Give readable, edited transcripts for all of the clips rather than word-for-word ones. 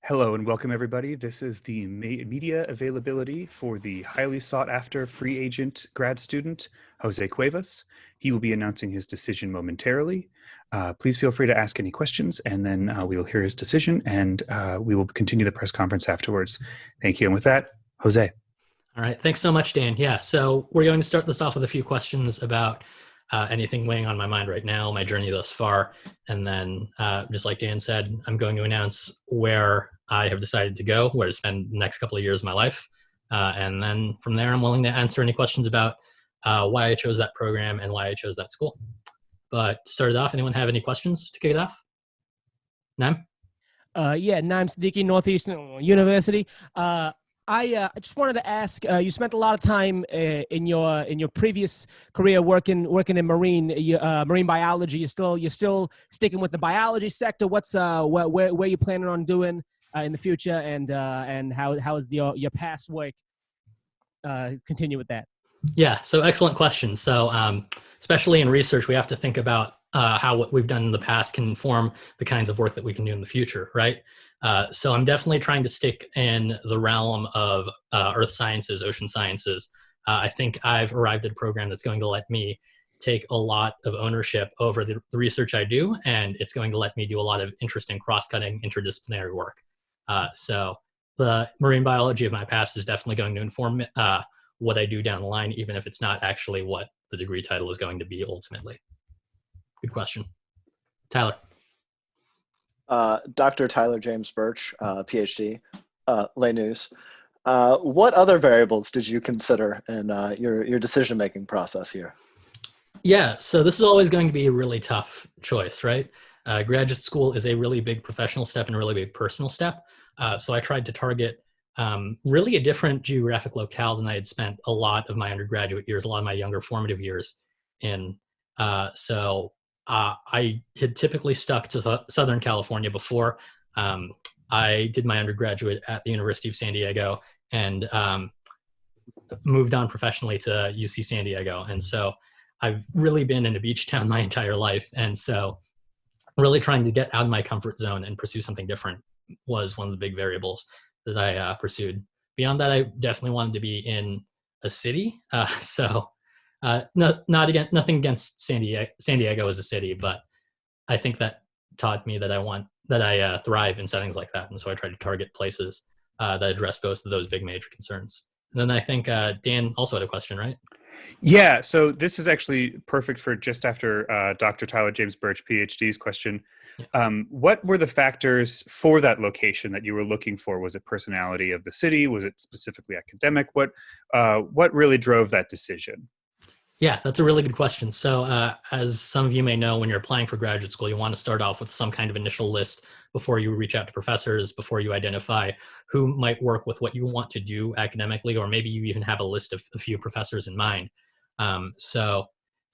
Hello and welcome everybody. This is the media availability for the highly sought after free agent grad student, Jose Cuevas. He will be announcing his decision momentarily. Please feel free to ask any questions and then we will hear his decision and we will continue the press conference afterwards. Thank you. And with that, Jose. All right. Thanks so much, Dan. Yeah. So we're going to start this off with a few questions about anything weighing on my mind right now, my journey thus far. And then, just like Dan said, I'm going to announce where I have decided to go, where to spend the next couple of years of my life. And then from there, I'm willing to answer any questions about why I chose that program and why I chose that school. But to start it off, anyone have any questions to kick it off? Naim? Naim Siddiqui, Northeastern University. I just wanted to ask. You spent a lot of time in your previous career working in marine biology. You're still sticking with the biology sector. What's where you planning on doing in the future, and how is your past work continue with that? Yeah. So excellent question. So especially in research, we have to think about how what we've done in the past can inform the kinds of work that we can do in the future, right? So I'm definitely trying to stick in the realm of earth sciences, ocean sciences. I think I've arrived at a program that's going to let me take a lot of ownership over the research I do, and it's going to let me do a lot of interesting cross-cutting interdisciplinary work. So the marine biology of my past is definitely going to inform what I do down the line, even if it's not actually what the degree title is going to be ultimately. Good question. Tyler. Dr. Tyler James Birch, PhD, lay news. What other variables did you consider in your decision-making process here? Yeah, so this is always going to be a really tough choice, right? Graduate school is a really big professional step and a really big personal step. So I tried to target really a different geographic locale than I had spent a lot of my undergraduate years, a lot of my younger formative years in. I had typically stuck to Southern California before. I did my undergraduate at the University of San Diego and moved on professionally to UC San Diego. And so I've really been in a beach town my entire life. And so really trying to get out of my comfort zone and pursue something different was one of the big variables that I pursued. Beyond that, I definitely wanted to be in a city. Nothing against San Diego as a city, but I think that taught me that I thrive in settings like that. And so I try to target places that address both of those big major concerns. And then I think Dan also had a question, right? Yeah, so this is actually perfect for just after Dr. Tyler James Birch, PhD's question. Yeah. What were the factors for that location that you were looking for? Was it personality of the city? Was it specifically academic? What really drove that decision? Yeah, that's a really good question. So as some of you may know, when you're applying for graduate school, you want to start off with some kind of initial list before you reach out to professors, before you identify who might work with what you want to do academically, or maybe you even have a list of a few professors in mind. So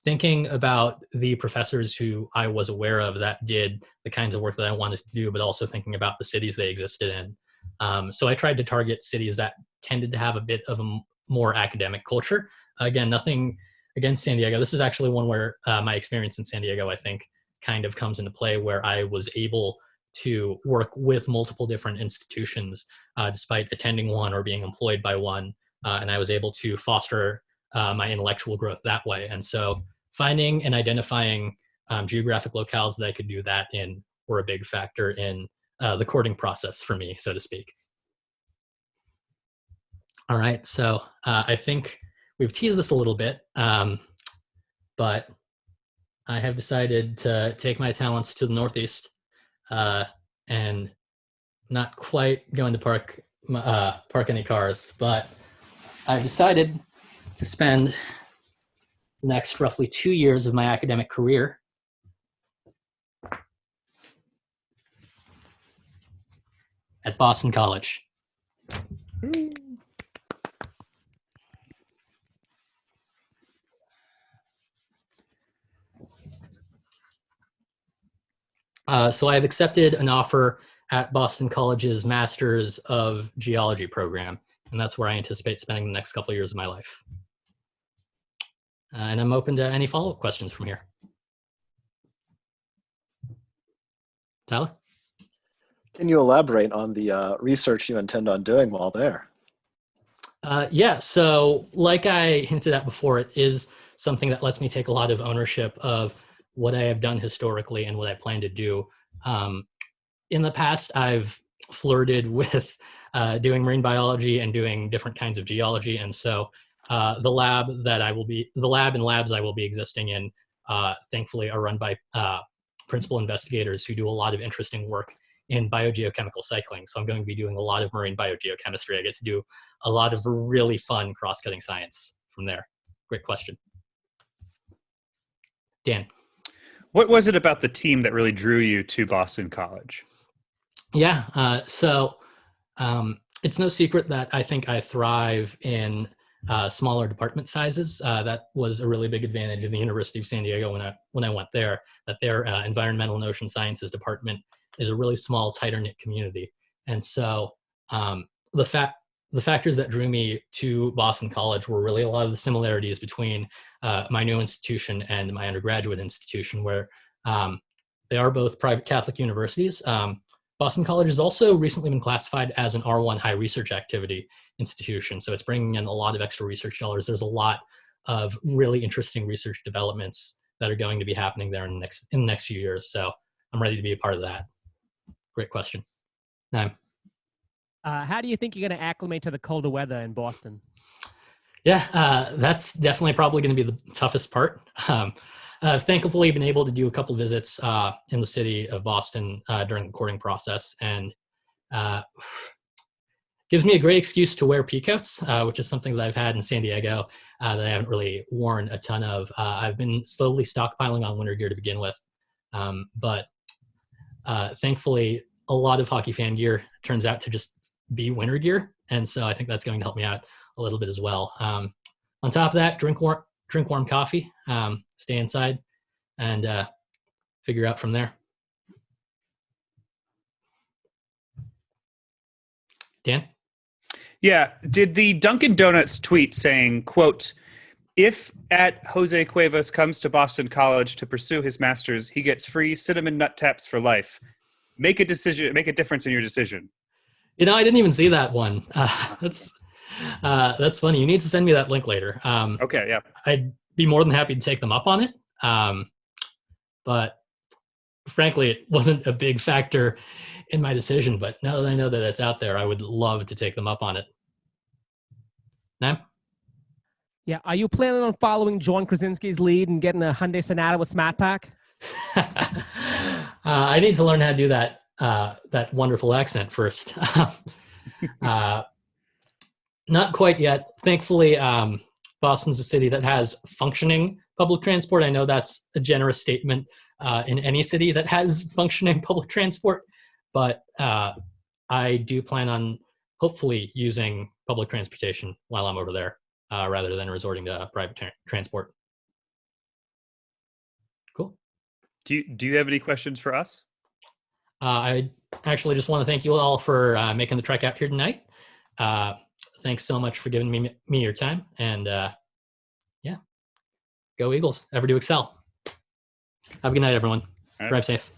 thinking about the professors who I was aware of that did the kinds of work that I wanted to do, but also thinking about the cities they existed in. So I tried to target cities that tended to have a bit of a more academic culture. Again, nothing against San Diego. This is actually one where my experience in San Diego, I think, kind of comes into play, where I was able to work with multiple different institutions despite attending one or being employed by one. And I was able to foster my intellectual growth that way. And so finding and identifying geographic locales that I could do that in were a big factor in the courting process for me, so to speak. All right, so I think we've teased this a little bit, but I have decided to take my talents to the Northeast and not quite going to park any cars, but I've decided to spend the next roughly 2 years of my academic career at Boston College. So I have accepted an offer at Boston College's Masters of Geology program, and that's where I anticipate spending the next couple of years of my life. And I'm open to any follow-up questions from here. Tyler? Can you elaborate on the research you intend on doing while there? Yeah, so like I hinted at before, it is something that lets me take a lot of ownership of what I have done historically and what I plan to do. In the past, I've flirted with doing marine biology and doing different kinds of geology, and so the lab and labs I will be existing in, thankfully, are run by principal investigators who do a lot of interesting work in biogeochemical cycling. So I'm going to be doing a lot of marine biogeochemistry. I get to do a lot of really fun cross-cutting science from there. Great question. Dan. What was it about the team that really drew you to Boston College? Yeah, so it's no secret that I think I thrive in smaller department sizes. That was a really big advantage of the University of San Diego when I went there, that their environmental and ocean sciences department is a really small, tighter-knit community. And so the factors that drew me to Boston College were really a lot of the similarities between my new institution and my undergraduate institution, where they are both private Catholic universities. Boston College has also recently been classified as an R1 high research activity institution. So it's bringing in a lot of extra research dollars. There's a lot of really interesting research developments that are going to be happening there in the next few years. So I'm ready to be a part of that. Great question. How do you think you're going to acclimate to the colder weather in Boston? Yeah, that's definitely probably going to be the toughest part. I've thankfully been able to do a couple visits in the city of Boston during the courting process, and gives me a great excuse to wear peacoats, which is something that I've had in San Diego that I haven't really worn a ton of. I've been slowly stockpiling on winter gear to begin with, but thankfully a lot of hockey fan gear turns out to just be winter gear, and so I think that's going to help me out a little bit as well. On top of that, drink warm coffee, stay inside, and figure out from there. Dan? Yeah. Did the Dunkin' Donuts tweet saying, quote, "If at Jose Cuevas comes to Boston College to pursue his master's, he gets free cinnamon nut taps for life. Make a difference in your decision." You know, I didn't even see that one. That's funny. You need to send me that link later. Okay, yeah. I'd be more than happy to take them up on it. But frankly, it wasn't a big factor in my decision. But now that I know that it's out there, I would love to take them up on it. Nam? Yeah. Are you planning on following John Krasinski's lead and getting a Hyundai Sonata with Smart Pack? I need to learn how to do that wonderful accent first. Not quite yet. Thankfully, Boston's a city that has functioning public transport. I know that's a generous statement in any city that has functioning public transport, but I do plan on hopefully using public transportation while I'm over there rather than resorting to private transport. Cool. Do you have any questions for us? I actually just want to thank you all for making the trek out here tonight. Thanks so much for giving me your time. And yeah, go Eagles. Ever do excel. Have a good night, everyone. Drive safe.